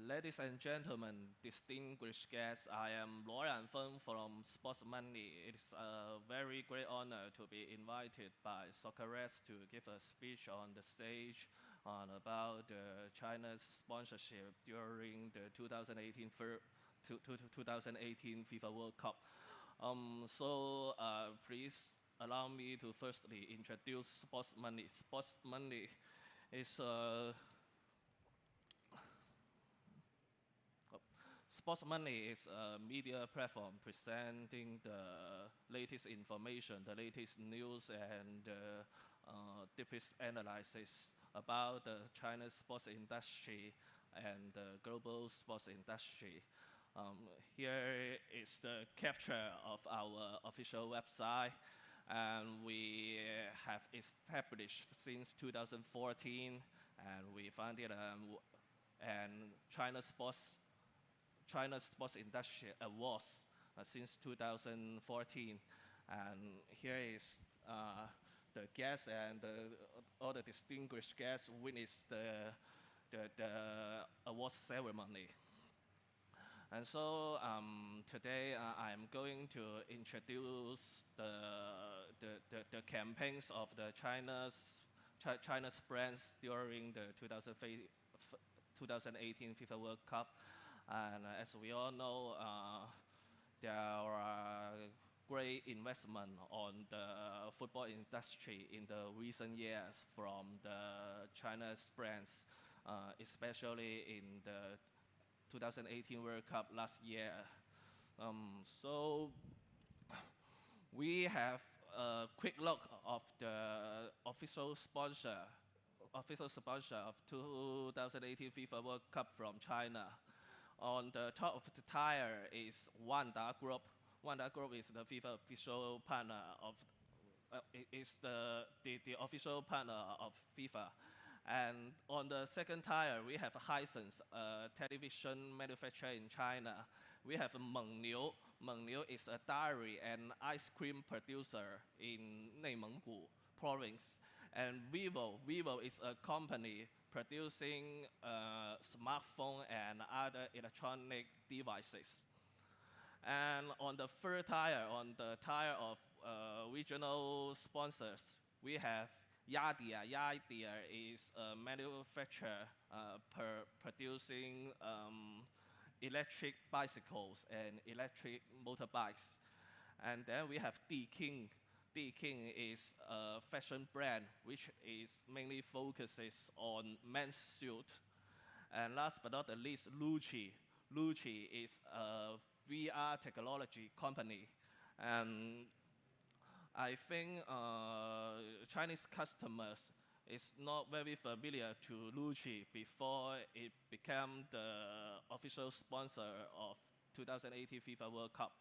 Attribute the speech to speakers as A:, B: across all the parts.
A: Ladies and gentlemen, distinguished guests, I am Luoyan Feng from Sports Money. It is a very great honor to be invited by Soccerex to give a speech on the stage on about China's sponsorship during the 2018 FIFA World Cup. Please allow me to firstly introduce Sports Money. Sports Money is Sports Money is a media platform presenting the latest information, the latest news, and deepest analysis about the China's sports industry and the global sports industry. Here is the capture of our official website, and we have established since 2014, and we founded and China's Sports Industry Awards since 2014. And here is the guests and all the distinguished guests witness the awards ceremony. And so today I'm going to introduce the campaigns of the China's brands during the 2018 FIFA World Cup. And as we all know, there are great investment on the football industry in the recent years from the China's brands, especially in the 2018 World Cup last year. So we have a quick look of the official sponsor of 2018 FIFA World Cup from China. On the top of the tire is Wanda Group. Wanda Group is the FIFA official partner of, is the official partner of FIFA. And on the second tire, we have Hisense, a television manufacturer in China. We have Mengniu. Mengniu is a dairy and ice cream producer in Neimenggu province. And Vivo. Vivo is a company producing smartphone and other electronic devices. And on the third tire, on the tire of regional sponsors, we have Yadia. Yadia is a manufacturer producing electric bicycles and electric motorbikes. And then we have King. King is a fashion brand which is mainly focuses on men's suit. And last but not the least, Lucci. Lucci is a VR technology company. And I think Chinese customers is not very familiar to Lucci before it became the official sponsor of 2018 FIFA World Cup.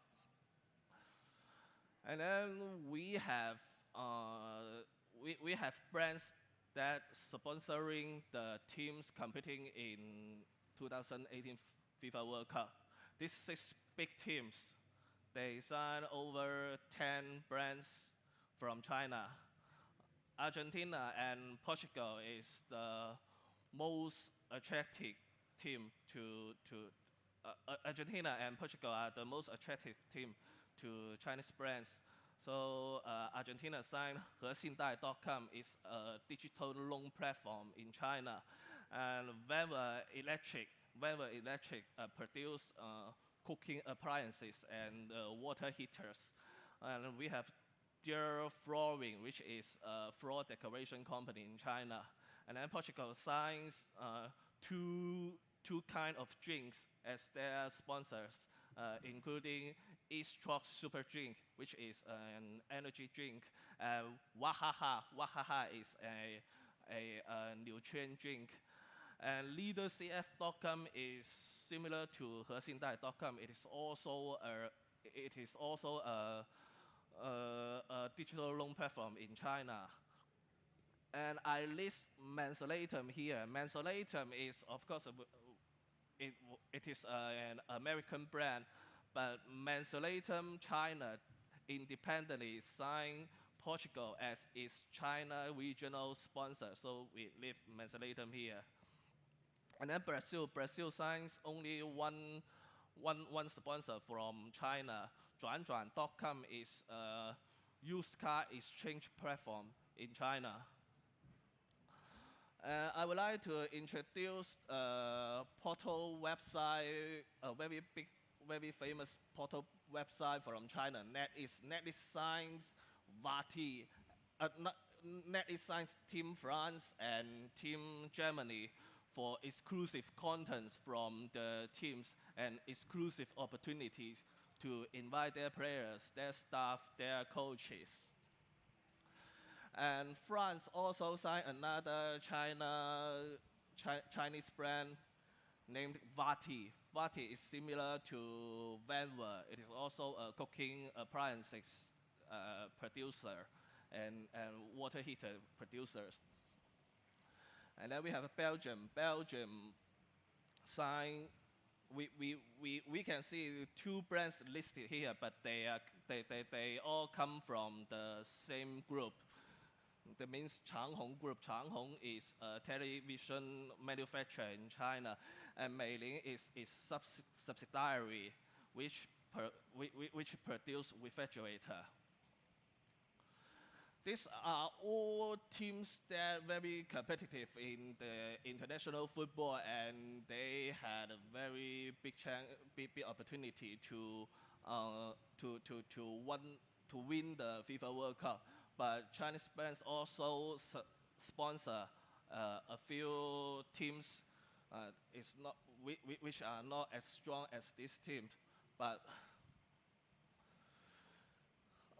A: And then we have brands that sponsoring the teams competing in 2018 FIFA World Cup. These 6 big teams, they signed over 10 brands from China. Argentina and Portugal is the most attractive team Argentina and Portugal are the most attractive team to Chinese brands. So Argentina signed HeXindai.com is a digital loan platform in China. And Weber Electric produce cooking appliances and water heaters. And we have Deer Flooring, which is a floor decoration company in China. And then Portugal signs two kinds of drinks as their sponsors, including E-Stroke Super Drink, which is an energy drink. Wahaha is a nutrient drink. And LeaderCF.com is similar to HeXindai.com. It is also a digital loan platform in China. And I list Mentholatum here. Mentholatum is, of course, it is an American brand, but Mentholatum China independently signed Portugal as its China regional sponsor. So we leave Mentholatum here. And then Brazil signs only one sponsor from China. 转转.com is a used car exchange platform in China. I would like to introduce a portal website, a very big, very famous portal website from China. NetEase signs Vati, NetEase signs Team France and Team Germany for exclusive contents from the teams and exclusive opportunities to invite their players, their staff, their coaches. And France also signed another Chinese brand named Vati. Vati is similar to Vanwer. It is also a cooking appliances producer and water heater producers. And then we have Belgium. Belgium signed. We can see two brands listed here, but they all come from the same group. That means Changhong Group. Changhong is a television manufacturer in China, and Meiling is subsidiary, which produce refrigerator. These are all teams that are very competitive in the international football, and they had a very big opportunity to win the FIFA World Cup. But Chinese brands also sponsor a few teams which are not as strong as these teams. But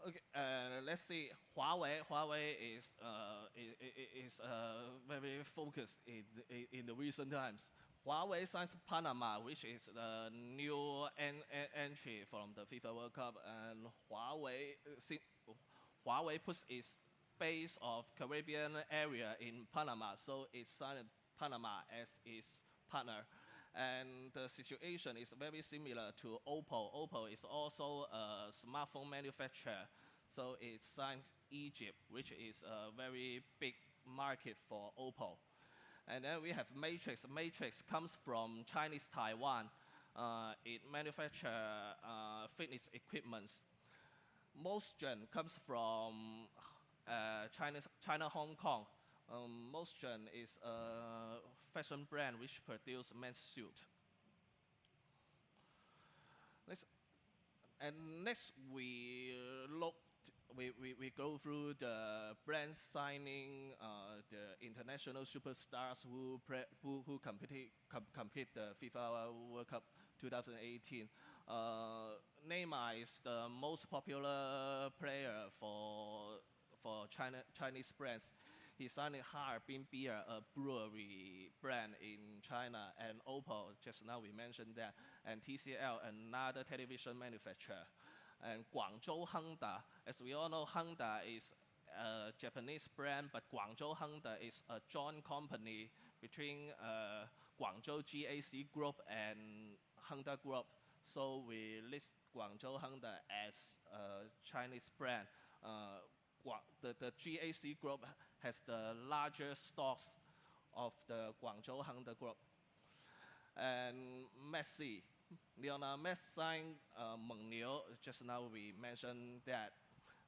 A: okay, let's see. Huawei is very focused in the recent times. Huawei signs Panama, which is the new entry from the FIFA World Cup, and Huawei puts its base of Caribbean area in Panama, so it signed Panama as its partner. And the situation is very similar to Oppo. Oppo is also a smartphone manufacturer, so it signed Egypt, which is a very big market for Oppo. And then we have Matrix. Matrix comes from Chinese Taiwan. It manufactures fitness equipment. Motion comes from China Hong Kong. Motion is a fashion brand which produces men's suit. Next we go through the brand signing the international superstars who compete the FIFA World Cup 2018. Neymar is the most popular player for Chinese brands. He signed Harbin Beer, a brewery brand in China, and Oppo, just now we mentioned that, and TCL, another television manufacturer. And Guangzhou Honda, as we all know, Honda is a Japanese brand, but Guangzhou Honda is a joint company between Guangzhou GAC Group and Honda Group. So we list Guangzhou Honda as a Chinese brand. The GAC Group has the largest stocks of the Guangzhou Honda Group. And Messi, Lionel Messi signed Mengniu, just now we mentioned that.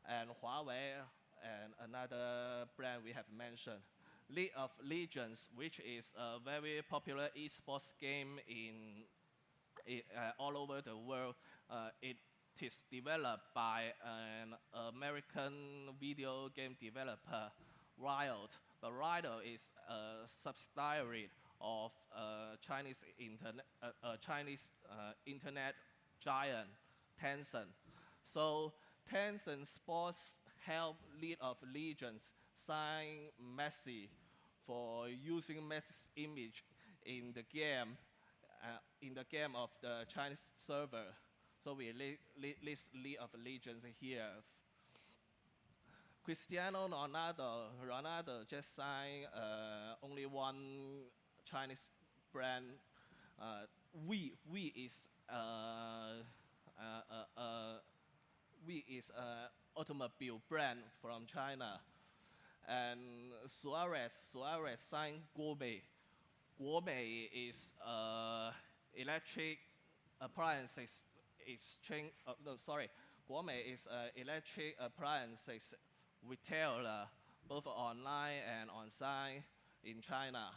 A: And Huawei, and another brand we have mentioned. League of Legends, which is a very popular esports game all over the world. It is developed by an American video game developer, Riot. But Riot is a subsidiary of Chinese internet giant, Tencent. So Tencent Sports helped League of Legends sign Messi for using Messi's image in the game of the Chinese server. So we list League of Legends here. Cristiano Ronaldo just signed only one Chinese brand. We is an automobile brand from China. And Soccerex signed Gourmet. Guomei is electric appliances exchange. No, sorry. Guomei is electric appliances retailer, both online and on-site in China.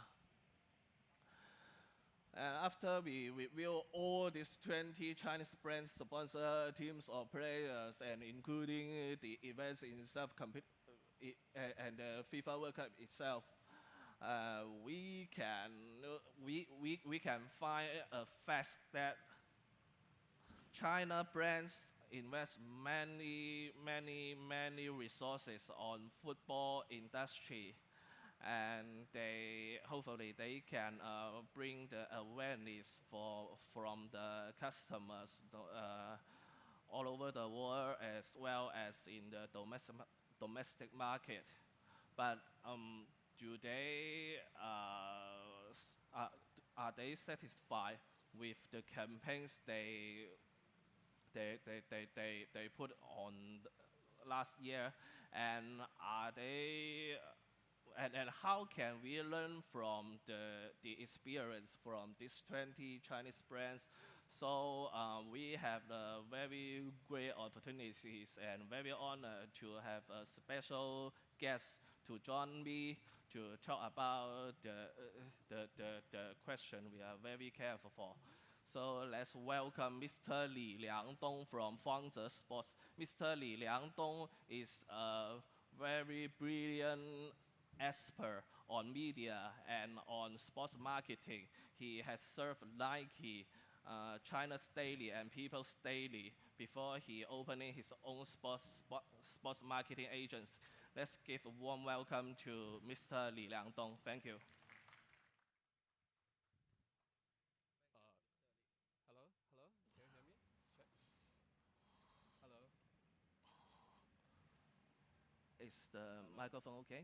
A: And after we review all these 20 Chinese brands sponsor teams or players, and including the events in itself, and the FIFA World Cup itself, we can find a fact that China brands invest many resources on football industry, and they hopefully they can bring the awareness from the customers all over the world, as well as in the domestic market. But do they are they satisfied with the campaigns they put on last year, and are they and how can we learn from the experience from these 20 Chinese brands? So we have the very great opportunities and very honored to have a special guest to join me to talk about the question we are very careful for. So let's welcome Mr. Li Liangdong from Fangzhe Sports. Mr. Li Liangdong is a very brilliant expert on media and on sports marketing. He has served Nike, China's Daily, and People's Daily before he opening his own sports marketing agents. Let's give a warm welcome to Mr. Li Liangdong. Thank you.
B: Hello, hello, can you hear me? Check. Hello.
A: Is the microphone okay?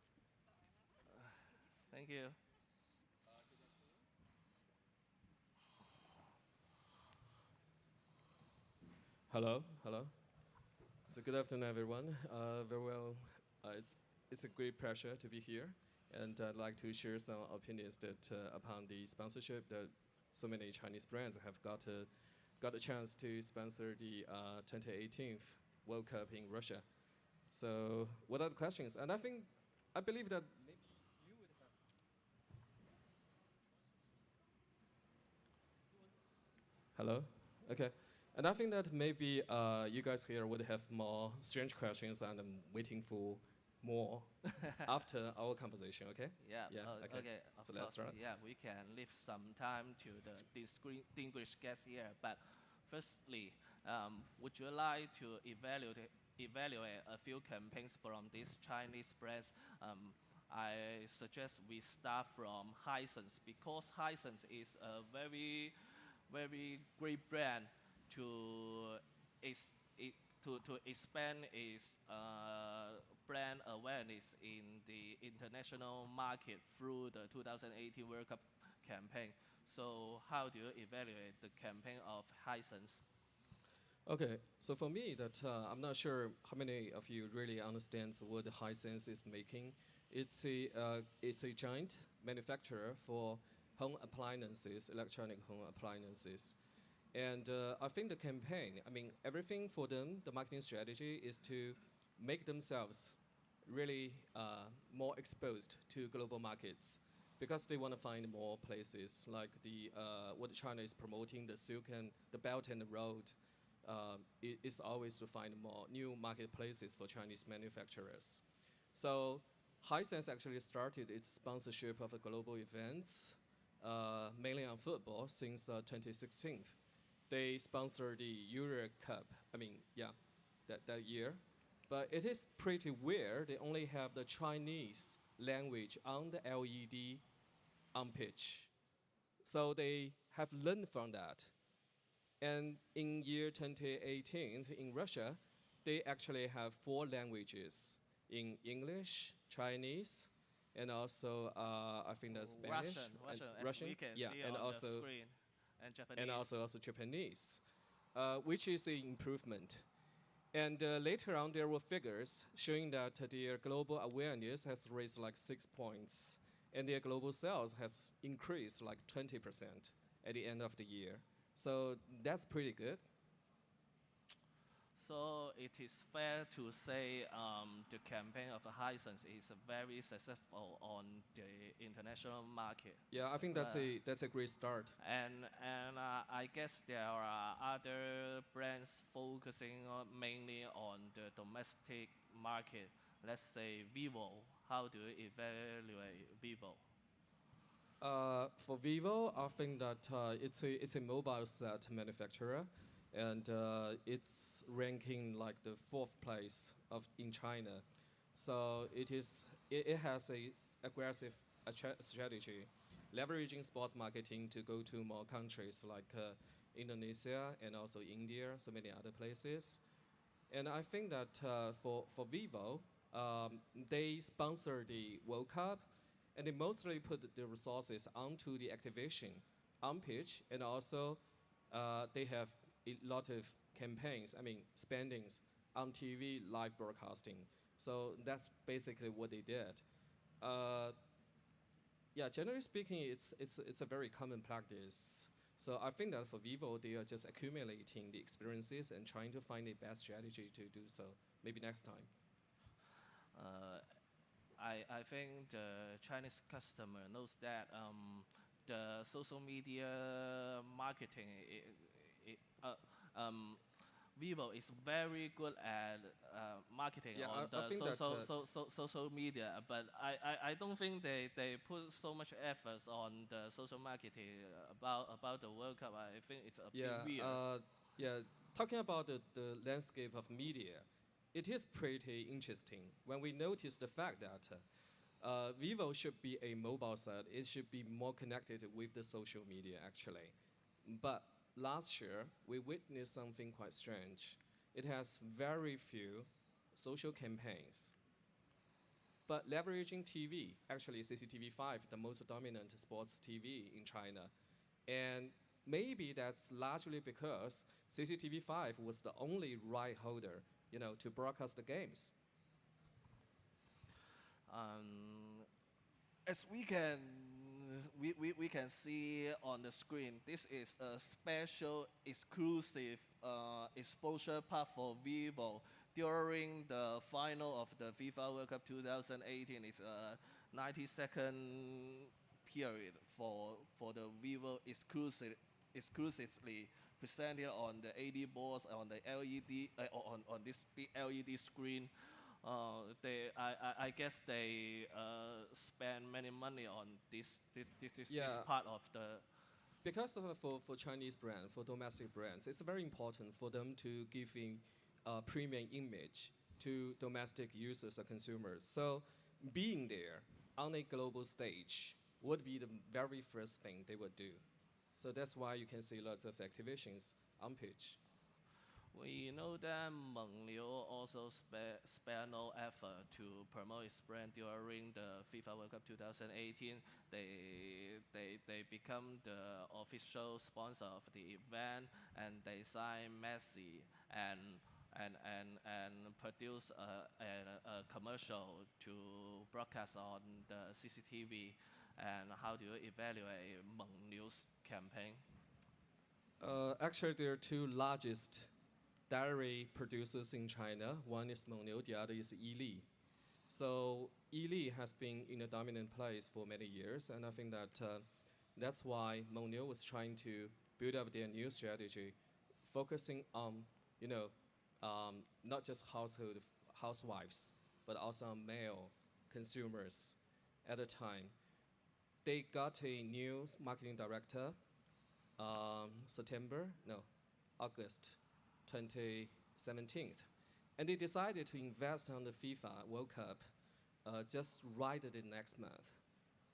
B: Is it working?
A: Thank you.
B: Good afternoon. Hello, hello. So good afternoon, everyone. Very well. It's a great pleasure to be here, and I'd like to share some opinions that upon the sponsorship that so many Chinese brands have got a chance to sponsor the 2018 World Cup in Russia. So what are the questions? And I believe that maybe you would have. Hello? Okay. And I think that maybe you guys here would have more strange questions, and I'm waiting for more after our conversation, okay?
A: Yeah.
B: Yeah, okay.
A: Okay. Of
B: So let's
A: course.
B: start.
A: Yeah, we can leave some time to the distinguished guests here. But firstly, would you like to evaluate a few campaigns from these Chinese brands? I suggest we start from Hisense, because Hisense is a very great brand to ex- to expand its brand awareness in the international market through the 2018 World Cup campaign. So how do you evaluate the campaign of Hisense?
B: Okay, so for me, that I'm not sure how many of you really understands what Hisense is making. It's a giant manufacturer for home appliances, electronic home appliances. And I think the campaign, I mean, everything for them, the marketing strategy is to make themselves really more exposed to global markets, because they want to find more places like what China is promoting, the Silk and the Belt and the Road. Is always to find more new marketplaces for Chinese manufacturers. So Hisense actually started its sponsorship of global events, mainly on football, since 2016. They sponsored the Euro Cup. I mean, yeah, that year. But it is pretty weird. They only have the Chinese language on the LED on pitch. So they have learned from that. And in year 2018 in Russia, they actually have 4 languages in English, Chinese, and also I think that's Spanish,
A: Russian,
B: and
A: as
B: Russian,
A: we can
B: yeah,
A: see
B: and
A: on
B: also
A: the screen. And Japanese.
B: and also Japanese, which is an improvement. And later on, there were figures showing that their global awareness has raised like 6 points, and their global sales has increased like 20% at the end of the year. So that's pretty good.
A: So it is fair to say the campaign of Hisense is very successful on the international market.
B: Yeah, I think that's a great start.
A: And I guess there are other brands focusing mainly on the domestic market. Let's say Vivo. How do you evaluate Vivo?
B: For Vivo, I think that it's a mobile set manufacturer, and it's ranking like the fourth place of in China. So it has a aggressive strategy, leveraging sports marketing to go to more countries like Indonesia and also India, so many other places. And I think that for Vivo, they sponsor the World Cup, and they mostly put the resources onto the activation on pitch, and also they have a lot of campaigns, I mean, spendings on TV live broadcasting. So that's basically what they did. Uh, yeah, generally speaking, it's a very common practice. So I think that for Vivo, they are just accumulating the experiences and trying to find the best strategy to do so. Maybe next time.
A: Uh, I think the Chinese customer knows that the social media marketing, Vivo is very good at marketing
B: Yeah,
A: on
B: I
A: the
B: think that
A: social media, but I don't think they put so much efforts on the social marketing about the World Cup. I think it's a bit
B: yeah,
A: weird.
B: yeah. Talking about the landscape of media, it is pretty interesting when we notice the fact that Vivo should be a mobile set. It should be more connected with the social media actually. But last year, we witnessed something quite strange. It has very few social campaigns. But leveraging TV, actually CCTV5, the most dominant sports TV in China. And maybe that's largely because CCTV5 was the only right holder, to broadcast the games.
A: Um, as we can see on the screen, this is a special exclusive exposure pack for Vivo during the final of the FIFA World Cup 2018. It's a 90-second period for the Vivo exclusively presented on the AD boards on the LED on this big LED screen. I guess they spend many money on this
B: Yeah,
A: part of the.
B: because for Chinese brand, for domestic brands, it's very important for them to give a premium image to domestic users or consumers. So being there on a global stage would be the very first thing they would do. So that's why you can see lots of activations on pitch.
A: We know that Mengniu also spare no effort to promote its brand during the FIFA World Cup 2018. They become the official sponsor of the event, and they sign Messi and and produce a commercial to broadcast on the CCTV. And how do you evaluate Mengniu's campaign?
B: Actually, there are two largest dairy producers in China. One is Mengniu, the other is Yili. So Yili has been in a dominant place for many years, and I think that that's why Mengniu was trying to build up their new strategy, focusing on, not just housewives, but also on male consumers at a time. They got a new marketing director, August 2017, and they decided to invest on the FIFA World Cup just right at the next month.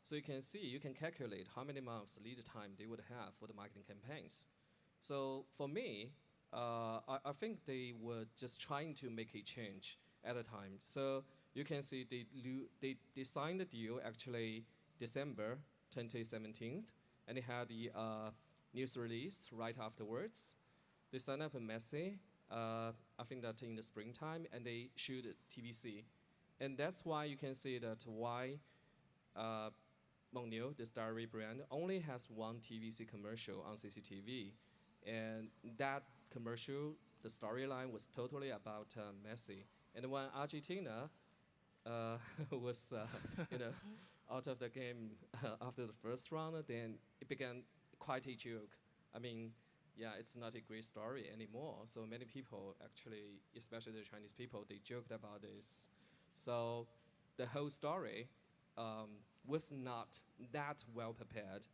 B: So you can see, you can calculate how many months lead time they would have for the marketing campaigns. So for me, I think they were just trying to make a change at a time. So you can see they signed the deal actually December 2017, and they had the news release right afterwards. They sign up a Messi, I think that in the springtime, and they shoot TVC. And that's why you can see that why uh, Mengniu, the Starry brand, only has one TVC commercial on CCTV. And that commercial, the storyline was totally about Messi. And when Argentina uh, was, out of the game after the first round, then it began quite a joke. I mean, yeah, it's not a great story anymore. So many people actually, especially the Chinese people, they joked about this. So the whole story was not that well prepared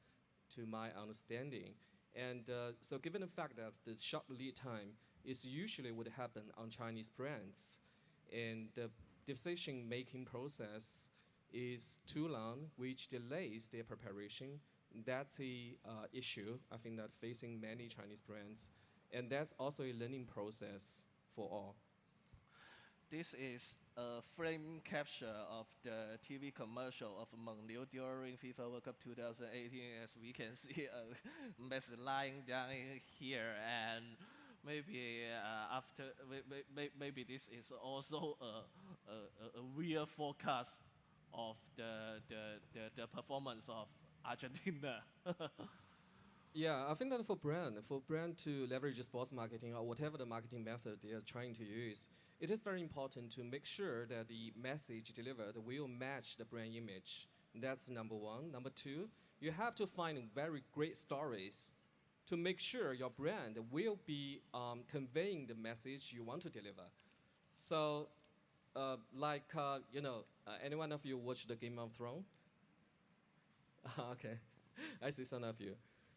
B: to my understanding. And so given the fact that the short lead time is usually what happen on Chinese brands, and the decision-making process is too long, which delays their preparation. That's a issue, I think, that facing many Chinese brands. And that's also a learning process for all.
A: This is a frame capture of the TV commercial of Mengniu during FIFA World Cup 2018. As we can see, a Messi lying down here, and maybe after maybe this is also a real forecast of the performance of Argentina.
B: Yeah, I think that for brand to leverage sports marketing or whatever the marketing method they are trying to use, it is very important to make sure that the message delivered will match the brand image. That's number one. Number two, you have to find very great stories to make sure your brand will be conveying the message you want to deliver. So, any one of you watch the Game of Thrones? Okay, I see some of you.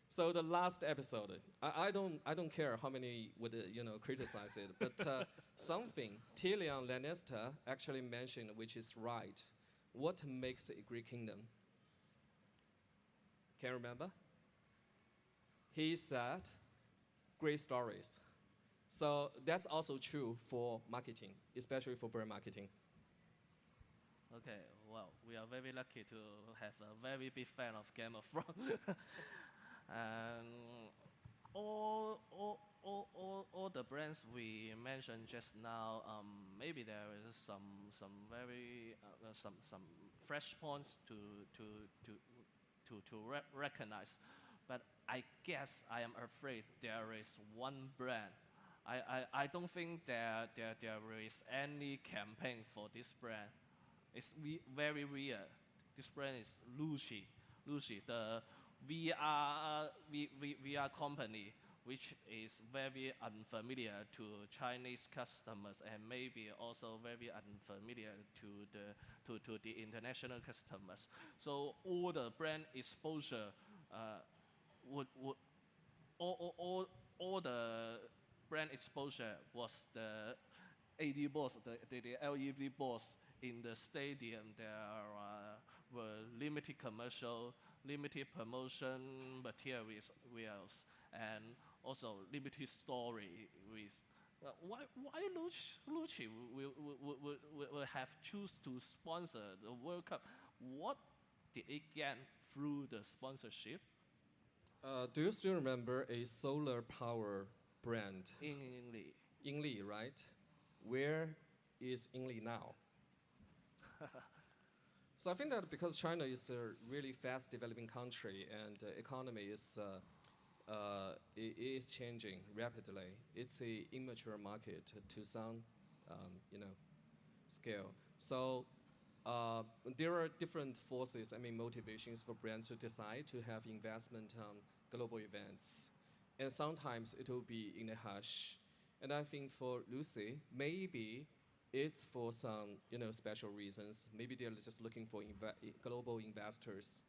B: So the last episode, I don't care how many would criticize it, but something Tyrion Lannister actually mentioned, which is right. What makes a great kingdom? Can you remember? He said, great stories. So that's also true for marketing, especially for brand marketing.
A: Okay, well, we are very lucky to have a very big fan of Game of Thrones. And all the brands we mentioned just now, maybe there is some very some fresh points to recognize, but I guess I am afraid there is one brand. I don't think there is any campaign for this brand. It's very weird. This brand is Lucy. Lucy, the VR company, which is very unfamiliar to Chinese customers and maybe also very unfamiliar to the international customers. So all the brand exposure would all the brand exposure was the AD boards, the LED boards in the stadium. There were limited commercial, limited promotion materials, and also limited story with. Why Lucci will have choose to sponsor the World Cup? What did it get through the sponsorship?
B: Do you still remember a solar power brand?
A: Yingli.
B: Yingli, right? Where is Yingli now? So I think that because China is a really fast developing country and the economy is changing rapidly. It's a immature market to some, scale. So there are different forces, motivations for brands to decide to have investment on global events. And sometimes it will be in a hush. And I think for Lucy, maybe it's for some, special reasons. Maybe they're just looking for global investors.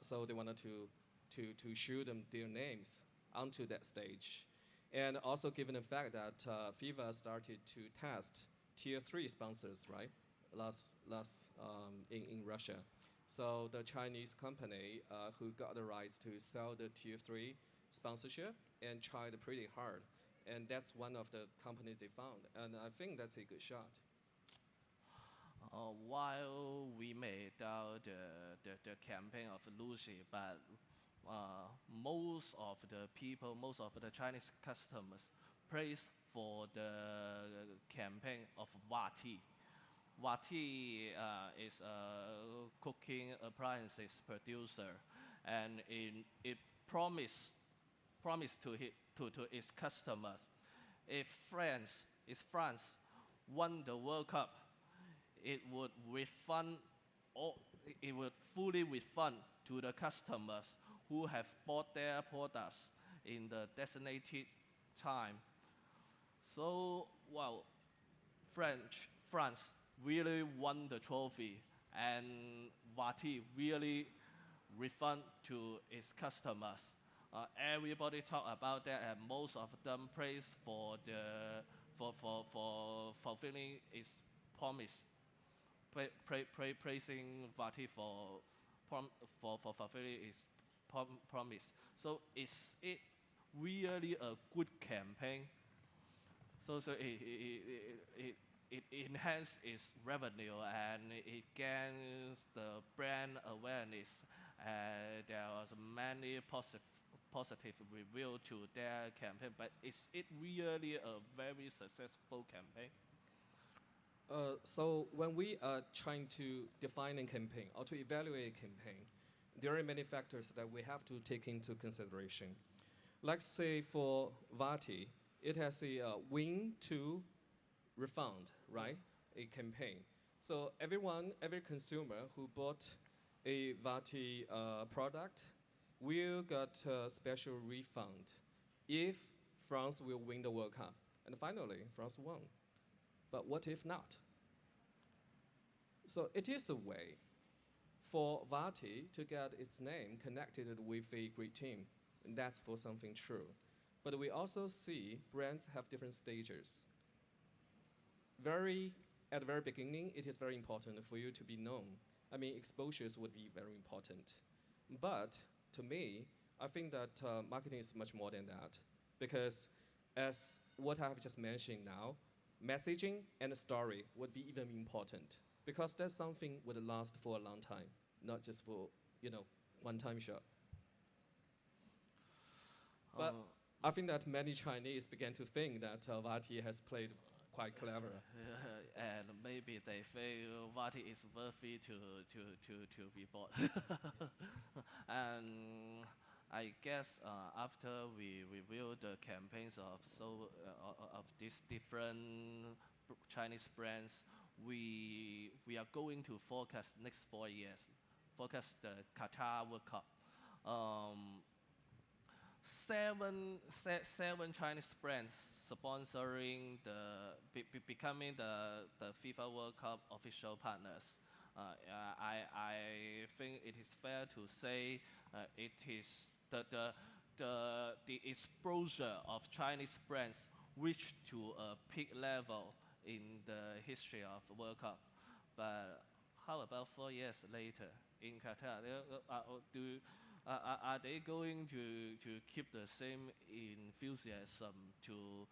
B: So they wanted to show them their names onto that stage. And also given the fact that FIFA started to test tier 3 sponsors, right? In Russia. So the Chinese company who got the rights to sell the tier 3 sponsorship and tried pretty hard. And that's one of the companies they found. And I think that's a good shot.
A: While we made out the campaign of Lucy, but most of the people, most of the Chinese customers praise for the campaign of Vati. Vati is a cooking appliances producer, and it promised to its customers, if France won the World Cup, it would refund all, it would fully refund to the customers who have bought their products in the designated time. So, well, France really won the trophy, and Vati really refund to its customers. Everybody talk about that, and most of them praise for fulfilling its promise, praising Vati for fulfilling its promise. So is it really a good campaign? So it enhances its revenue, and it gains the brand awareness. There was many positive review to their campaign, but is it really a very successful campaign?
B: So when we are trying to define a campaign or to evaluate a campaign, there are many factors that we have to take into consideration. Like say for Vati, it has a win to refund, right? A campaign. So every consumer who bought a Vati product will get a special refund if France will win the World Cup. And finally, France won. But what if not? So it is a way for Vati to get its name connected with a great team. And that's for something true. But we also see brands have different stages. At the very beginning, it is very important for you to be known. I mean, exposures would be very important. But to me, I think that marketing is much more than that. Because as what I've just mentioned now, messaging and a story would be even important. Because that's something would last for a long time, not just for, one-time shot. But I think that many Chinese began to think that Vati has played quite clever.
A: And maybe they feel Vati is worthy to be bought. And I guess after we review the campaigns of these different Chinese brands, we are going to forecast next 4 years, forecast the Qatar World Cup. Seven Chinese brands sponsoring becoming the FIFA World Cup official partners. I think it is fair to say it is the exposure of Chinese brands reached to a peak level in the history of the World Cup. But how about 4 years later in Qatar? Are they going to keep the same enthusiasm to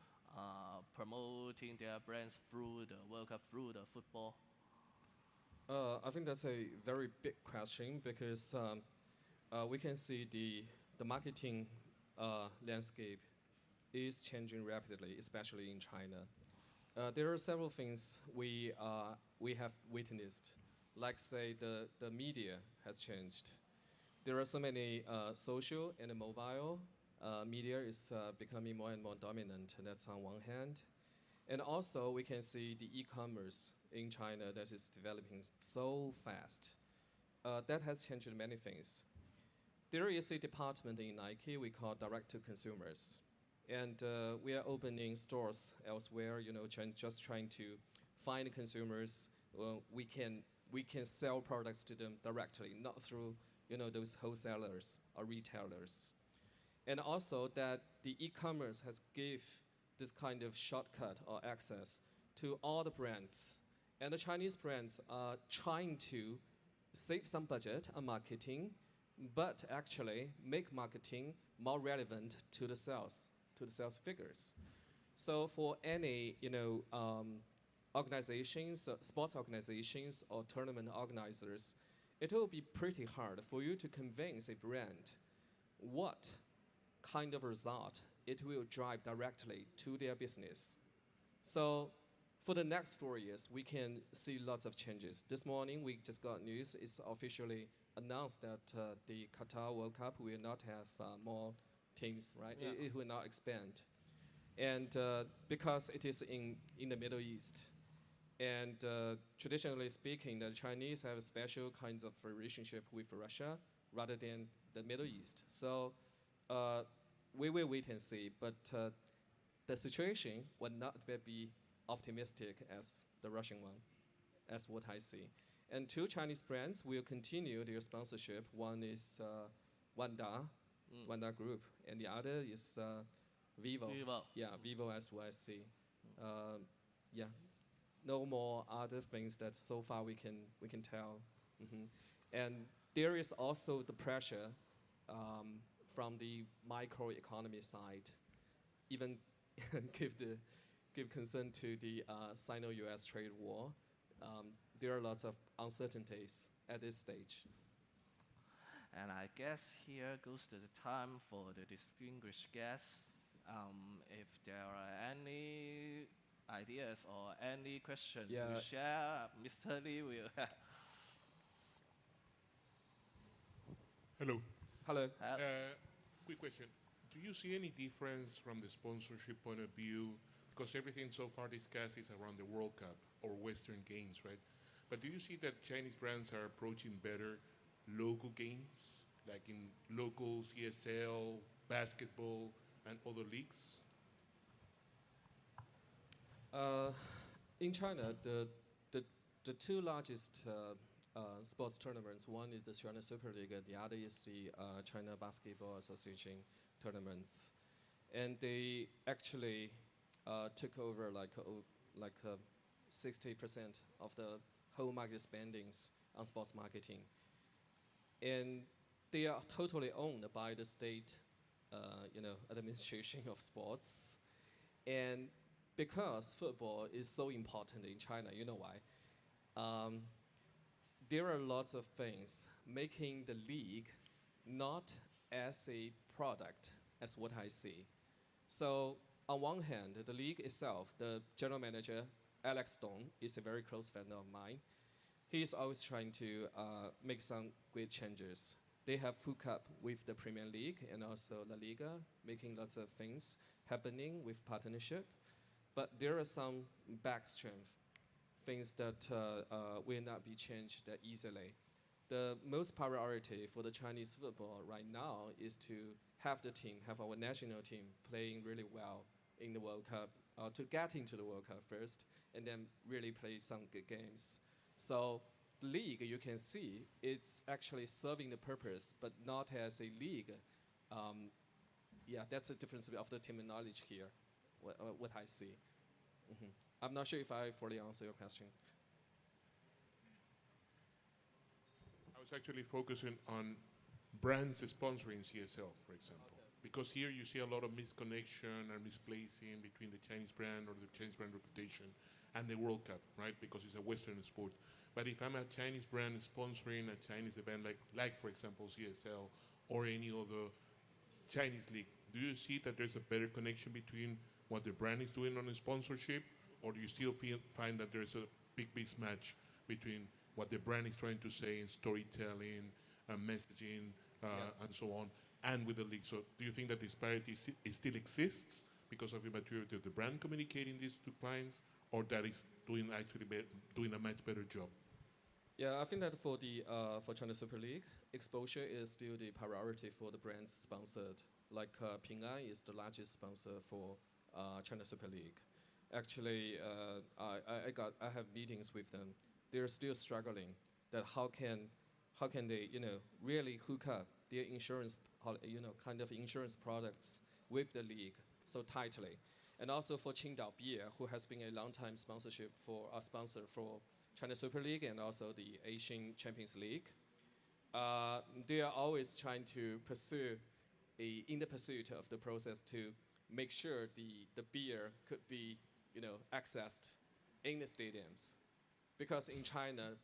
A: promoting their brands through the World Cup, through the football?
B: I think that's a very big question because we can see the marketing landscape is changing rapidly, especially in China. There are several things we have witnessed, like say the media has changed. There are so many social and mobile media is becoming more and more dominant. That's on one hand. And also we can see the e-commerce in China that is developing so fast. That has changed many things. There is a department in Nike we call direct to consumers. And we are opening stores elsewhere, just trying to find consumers. We can sell products to them directly, not through those wholesalers or retailers. And also that the e-commerce has give this kind of shortcut or access to all the brands. And the Chinese brands are trying to save some budget on marketing, but actually make marketing more relevant to the sales figures. So for any organizations, sports organizations or tournament organizers, it will be pretty hard for you to convince a brand what kind of result it will drive directly to their business. So for the next 4 years, we can see lots of changes. This morning, we just got news. It's officially announced that the Qatar World Cup will not have more teams, right?
A: Yeah.
B: It will not expand. And because it is in the Middle East, and traditionally speaking, the Chinese have special kinds of relationship with Russia rather than the Middle East. So we will wait and see. But the situation will not be optimistic as the Russian one, as what I see. And two Chinese brands will continue their sponsorship. One is Wanda, Wanda Group, and the other is Vivo.
A: Vivo.
B: Yeah, Vivo as well as see. Yeah, no more other things that so far we can tell. And there is also the pressure from the microeconomy side, even give concern to the Sino-US trade war. There are lots of uncertainties at this stage.
A: And I guess here goes to the time for the distinguished guests. If there are any ideas or any questions
B: Yeah.
A: to share, Mr. Lee will
C: Hello.
B: Hello.
A: help.
C: Quick question. Do you see any difference from the sponsorship point of view? Because everything so far discussed is around the World Cup or Western games, right? But do you see that Chinese brands are approaching better local games, like in local CSL, basketball, and other leagues?
B: In China, the two largest sports tournaments, one is the China Super League, and the other is the China Basketball Association tournaments. And they actually took over like 60% of the whole market spendings on sports marketing. And they are totally owned by the state, administration of sports. And because football is so important in China, you know why? There are lots of things making the league not as a product as what I see. So on one hand, the league itself, the general manager, Alex Dong, is a very close friend of mine. He is always trying to make some great changes. They have hooked up with the Premier League and also La Liga, making lots of things happening with partnership. But there are some back strength, things that will not be changed that easily. The most priority for the Chinese football right now is to have our national team playing really well in the World Cup, to get into the World Cup first, and then really play some good games. So the league, you can see, it's actually serving the purpose, but not as a league. That's the difference of the terminology here, what I see. I'm not sure if I fully answer your question.
C: I was actually focusing on brands sponsoring CSL, for example. Because here you see a lot of misconnection and misplacing between the Chinese brand or the Chinese brand reputation and the World Cup, right? Because it's a Western sport. But if I'm a Chinese brand sponsoring a Chinese event like for example, CSL or any other Chinese league, do you see that there's a better connection between what the brand is doing on the sponsorship, or do you still find that there's a big mismatch between what the brand is trying to say in storytelling, messaging, and so on, and with the league? So do you think that disparity still exists because of the maturity of the brand communicating this to clients, or that is doing a much better job?
B: Yeah, I think that for China Super League, exposure is still the priority for the brands sponsored. Like Ping An is the largest sponsor for China Super League. Actually, I have meetings with them. They're still struggling. That how can they really hook up their insurance kind of insurance products with the league so tightly. And also for Qingdao Beer, who has been a long-time sponsor for China Super League and also the Asian Champions League. They are always trying to in the pursuit of the process to make sure the beer could be accessed in the stadiums. Because in China,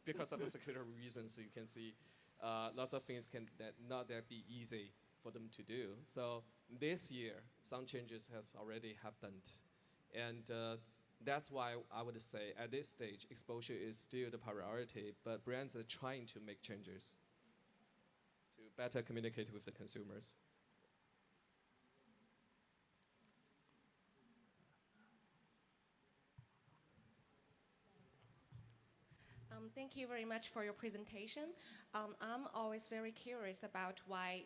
B: because of the security reasons, you can see lots of things can not that be easy for them to do. So this year, some changes has already happened, and that's why I would say at this stage, exposure is still the priority, but brands are trying to make changes to better communicate with the consumers.
D: Thank you very much for your presentation. I'm always very curious about why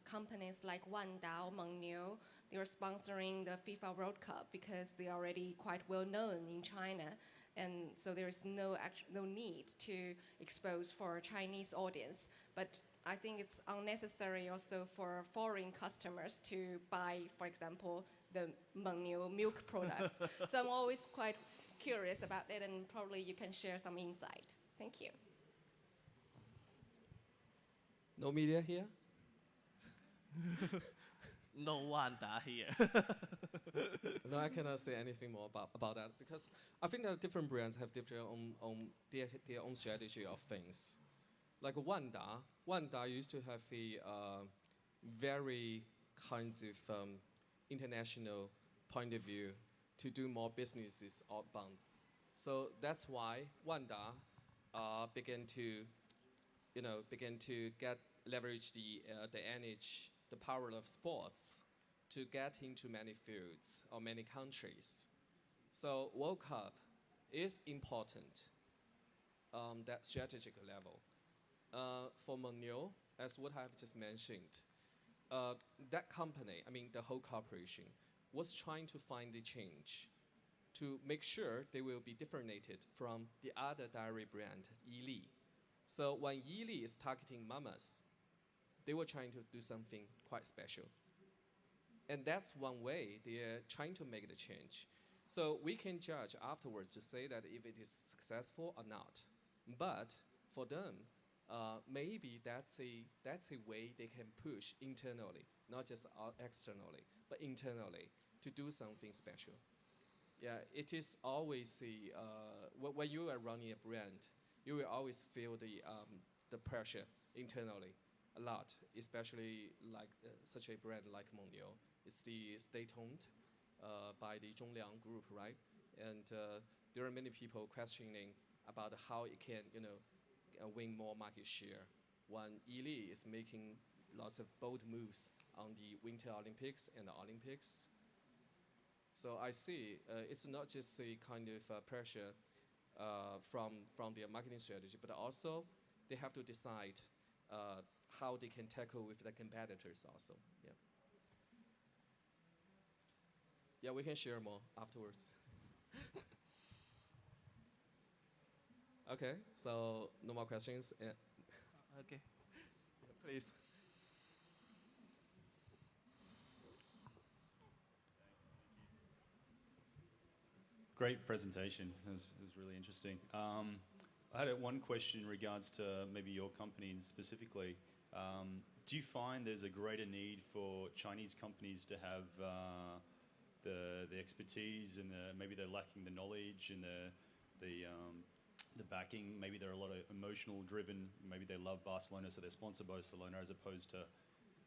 D: companies like Wanda, Mengniu, they're sponsoring the FIFA World Cup because they're already quite well known in China. And so there's no need to expose for a Chinese audience. But I think it's unnecessary also for foreign customers to buy, for example, the Mengniu milk products. So I'm always quite curious about it, and probably you can share some insight. Thank you.
B: No media here?
A: No Wanda here.
B: No, I cannot say anything more about that because I think that different brands have different their own strategy of things. Like Wanda used to have a very kinds of international point of view to do more businesses outbound. So that's why Wanda began to, began to get leverage the energy, the power of sports to get into many fields or many countries. So World Cup is important that strategic level. For Mengniu, as what I've just mentioned, that company, I mean the whole corporation, was trying to find the change to make sure they will be differentiated from the other dairy brand, Yili. So when Yili is targeting mamas, they were trying to do something quite special. And that's one way they're trying to make the change. So we can judge afterwards to say that if it is successful or not. But for them, maybe that's a way they can push internally, not just externally, but internally to do something special. Yeah, it is always when you are running a brand, you will always feel the pressure internally a lot, especially like such a brand like Mengniu. It's the state-owned by the Zhongliang Group, right? And there are many people questioning about how it can, win more market share when Yili is making lots of bold moves on the Winter Olympics and the Olympics. So I see it's not just a kind of pressure from their marketing strategy, but also they have to decide how they can tackle with the competitors also. Yeah. Yeah, we can share more afterwards. Okay, so no more questions.
A: Okay.
B: Please.
E: Great presentation. It was really interesting. I had one question in regards to maybe your company specifically. Do you find there's a greater need for Chinese companies to have the expertise and maybe they're lacking the knowledge and the backing? Maybe they're a lot of emotional driven. Maybe they love Barcelona, so they sponsor Barcelona, as opposed to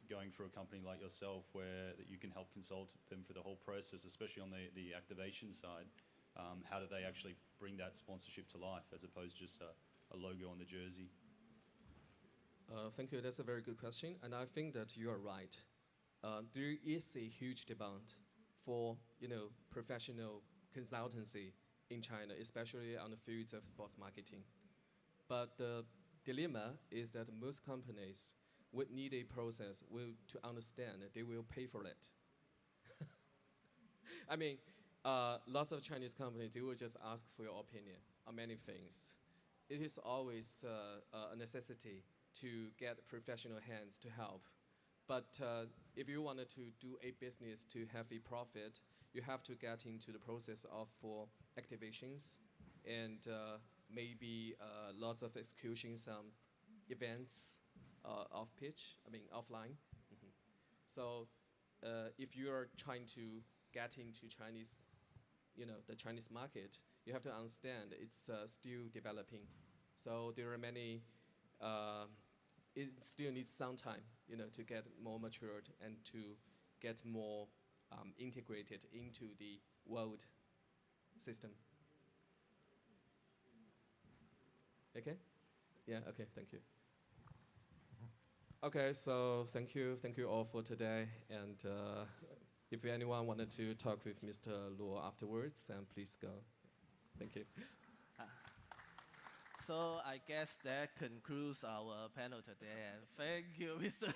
E: going for a company like yourself where that you can help consult them for the whole process, especially on the activation side. How do they actually bring that sponsorship to life as opposed to just a logo on the jersey?
B: Thank you. That's a very good question, and I think that you are right. There is a huge demand for professional consultancy in China, especially on the fields of sports marketing. But the dilemma is that most companies would need a process to understand that they will pay for it. I mean, lots of Chinese companies, they will just ask for your opinion on many things. It is always a necessity to get professional hands to help. But if you wanted to do a business to have a profit, you have to get into the process of for activations and maybe lots of execution, some events off pitch, I mean offline. So if you are trying to get into Chinese, the Chinese market, you have to understand it's still developing. So there are many it still needs some time, to get more matured and to get more integrated into the world system. Okay? Yeah, okay, thank you. Okay, so thank you all for today. And if anyone wanted to talk with Mr. Luo afterwards, please go. Thank you.
A: So I guess that concludes our panel today. And thank you, Mr.